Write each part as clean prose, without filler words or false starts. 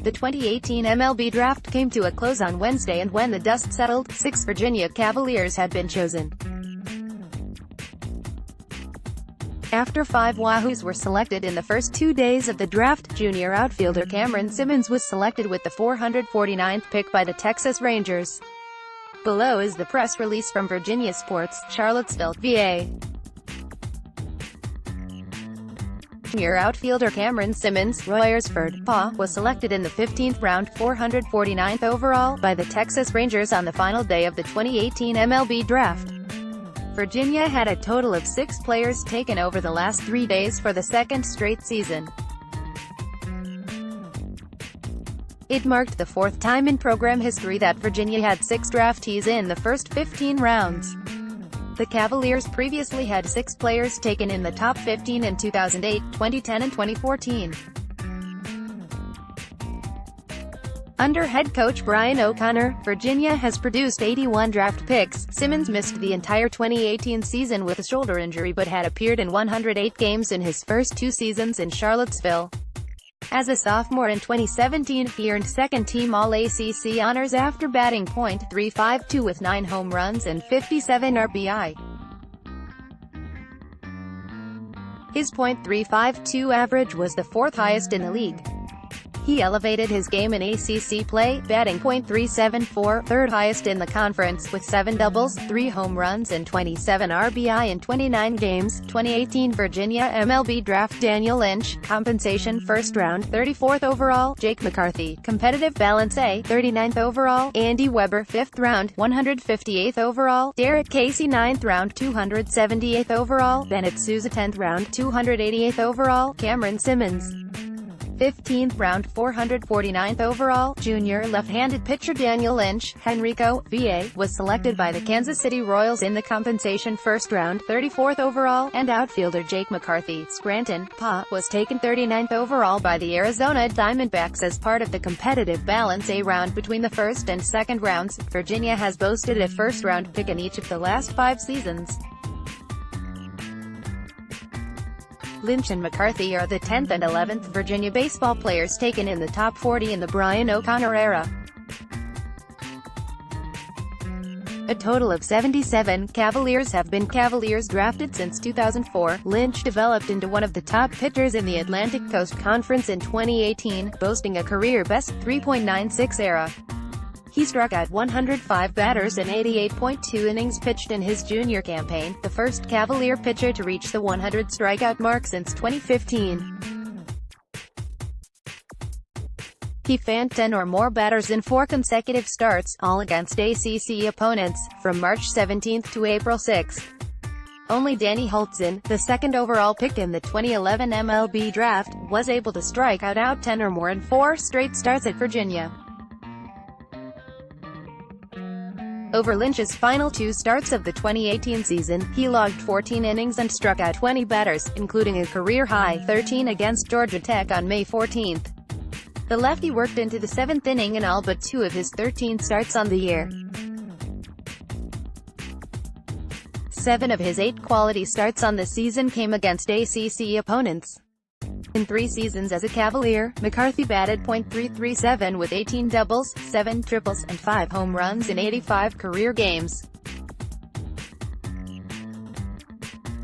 The 2018 MLB Draft came to a close on Wednesday, and when the dust settled, 6 Virginia Cavaliers had been chosen. After 5 Wahoos were selected in the first 2 days of the draft, junior outfielder Cameron Simmons was selected with the 449th pick by the Texas Rangers. Below is the press release from VirginiaSports, Charlottesville, VA. Junior outfielder Cameron Simmons, Royersford, PA, was selected in the 15th round, 449th overall, by the Texas Rangers on the final day of the 2018 MLB Draft. Virginia had a total of 6 players taken over the last 3 days for the second straight season. It marked the 4th time in program history that Virginia had 6 draftees in the first 15 rounds. The Cavaliers previously had 6 players taken in the top 15 in 2008, 2010 and 2014. Under head coach Brian O'Connor, Virginia has produced 81 draft picks. Simmons missed the entire 2018 season with a shoulder injury but had appeared in 108 games in his first 2 seasons in Charlottesville. As a sophomore in 2017, he earned second-team All-ACC honors after batting .352 with 9 home runs and 57 RBI. His .352 average was the 4th highest in the league. He elevated his game in ACC play, batting .374, 3rd highest in the conference, with 7 doubles, 3 home runs and 27 RBI in 29 games. 2018 Virginia MLB Draft: Daniel Lynch, compensation 1st round, 34th overall; Jake McCarthy, competitive balance A, 39th overall; Andy Weber, 5th round, 158th overall; Derek Casey, 9th round, 278th overall; Bennett Sousa, 10th round, 288th overall; Cameron Simmons, 15th round, 449th overall. Junior left-handed pitcher Daniel Lynch, Henrico, VA, was selected by the Kansas City Royals in the compensation 1st round, 34th overall, and outfielder Jake McCarthy, Scranton, PA, was taken 39th overall by the Arizona Diamondbacks as part of the competitive balance A round between the 1st and 2nd rounds. Virginia has boasted a 1st-round pick in each of the last 5 seasons. Lynch and McCarthy are the 10th and 11th Virginia baseball players taken in the top 40 in the Brian O'Connor era. A total of 77 Cavaliers have been Cavaliers drafted since 2004. Lynch developed into one of the top pitchers in the Atlantic Coast Conference in 2018, boasting a career-best .396 era. He struck out 105 batters in 88.2 innings pitched in his junior campaign, the first Cavalier pitcher to reach the 100 strikeout mark since 2015. He fanned 10 or more batters in 4 consecutive starts, all against ACC opponents, from March 17 to April 6. Only Danny Holtzin, the 2nd overall pick in the 2011 MLB Draft, was able to strike out 10 or more in 4 straight starts at Virginia. Over Lynch's final 2 starts of the 2018 season, he logged 14 innings and struck out 20 batters, including a career-high 13 against Georgia Tech on May 14. The lefty worked into the 7th inning in all but 2 of his 13 starts on the year. 7 of his 8 quality starts on the season came against ACC opponents. In 3 seasons as a Cavalier, McCarthy batted .337 with 18 doubles, 7 triples, and 5 home runs in 85 career games.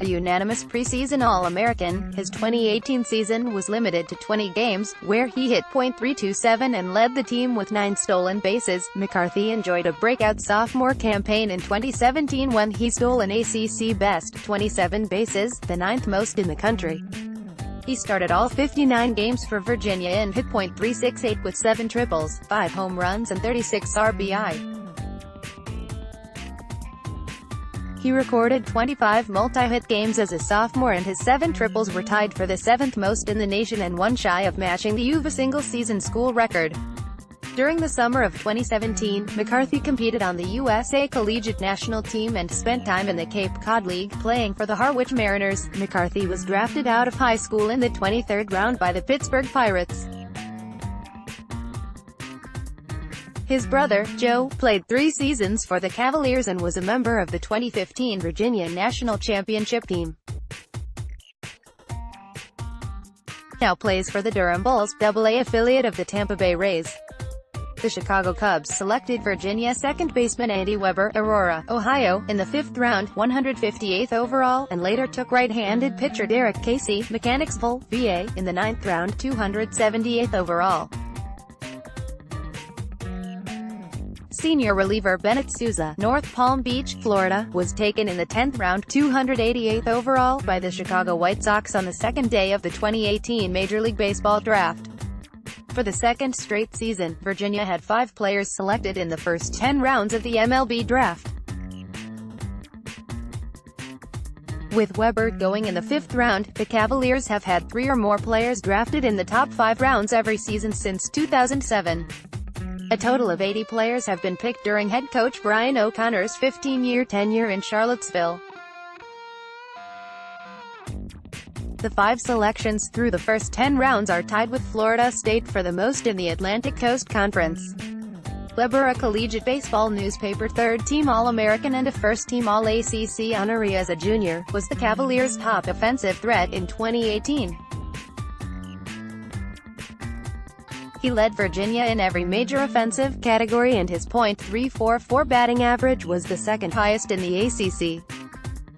A unanimous preseason All-American, his 2018 season was limited to 20 games, where he hit .327 and led the team with 9 stolen bases. McCarthy enjoyed a breakout sophomore campaign in 2017 when he stole an ACC best 27 bases, the 9th most in the country. He started all 59 games for Virginia and hit .368 with 7 triples, 5 home runs and 36 RBI. He recorded 25 multi-hit games as a sophomore, and his 7 triples were tied for the 7th most in the nation and 1 shy of matching the UVA single-season school record. During the summer of 2017, McCarthy competed on the USA Collegiate National Team and spent time in the Cape Cod League, playing for the Harwich Mariners. McCarthy was drafted out of high school in the 23rd round by the Pittsburgh Pirates. His brother, Joe, played 3 seasons for the Cavaliers and was a member of the 2015 Virginia National Championship team. now plays for the Durham Bulls, AA affiliate of the Tampa Bay Rays. The Chicago Cubs selected Virginia second baseman Andy Weber, Aurora, Ohio, in the 5th round, 158th overall, and later took right-handed pitcher Derek Casey, Mechanicsville, VA, in the 9th round, 278th overall. Senior reliever Bennett Sousa, North Palm Beach, Florida, was taken in the 10th round, 288th overall, by the Chicago White Sox on the second day of the 2018 Major League Baseball draft. For the second straight season, Virginia had 5 players selected in the first 10 rounds of the MLB Draft. With Weber going in the 5th round, the Cavaliers have had 3 or more players drafted in the top 5 rounds every season since 2007. A total of 80 players have been picked during head coach Brian O'Connor's 15-year tenure in Charlottesville. The 5 selections through the first 10 rounds are tied with Florida State for the most in the Atlantic Coast Conference. Weber, a collegiate baseball newspaper third-team All-American and a first-team All-ACC honoree as a junior, was the Cavaliers' top offensive threat in 2018. He led Virginia in every major offensive category and his .344 batting average was the second highest in the ACC.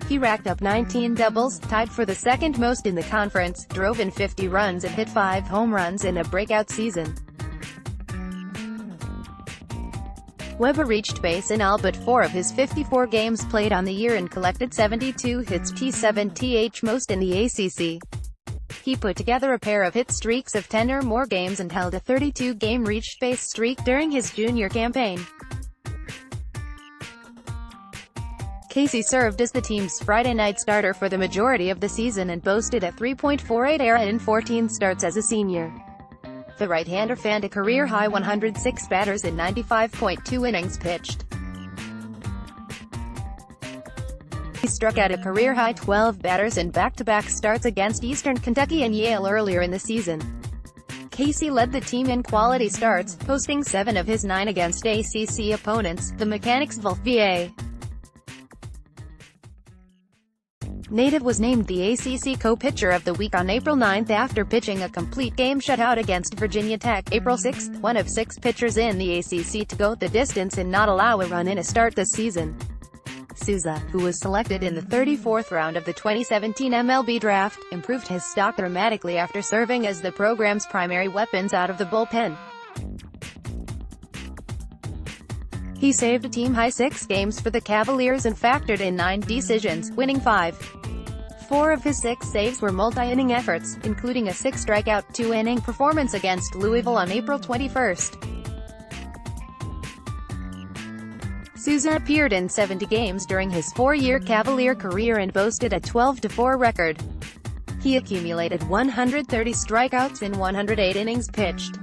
He racked up 19 doubles, tied for the second most in the conference, drove in 50 runs and hit 5 home runs in a breakout season. Weber reached base in all but 4 of his 54 games played on the year and collected 72 hits, T7th most in the ACC. He put together a pair of hit streaks of 10 or more games and held a 32-game reached base streak during his junior campaign. Casey served as the team's Friday night starter for the majority of the season and boasted a 3.48 ERA in 14 starts as a senior. The right-hander fanned a career-high 106 batters in 95.2 innings pitched. He struck out a career-high 12 batters in back-to-back starts against Eastern Kentucky and Yale earlier in the season. Casey led the team in quality starts, posting 7 of his 9 against ACC opponents, the Mechanicsville, VA. Native was named the ACC Co-Pitcher of the Week on April 9 after pitching a complete game shutout against Virginia Tech, April 6, one of 6 pitchers in the ACC to go the distance and not allow a run in a start this season. Sousa, who was selected in the 34th round of the 2017 MLB Draft, improved his stock dramatically after serving as the program's primary weapons out of the bullpen. He saved a team-high 6 games for the Cavaliers and factored in 9 decisions, winning 5. 4 of his 6 saves were multi-inning efforts, including a 6-strikeout, 2-inning performance against Louisville on April 21. Sousa appeared in 70 games during his 4-year Cavalier career and boasted a 12-4 record. He accumulated 130 strikeouts in 108 innings pitched.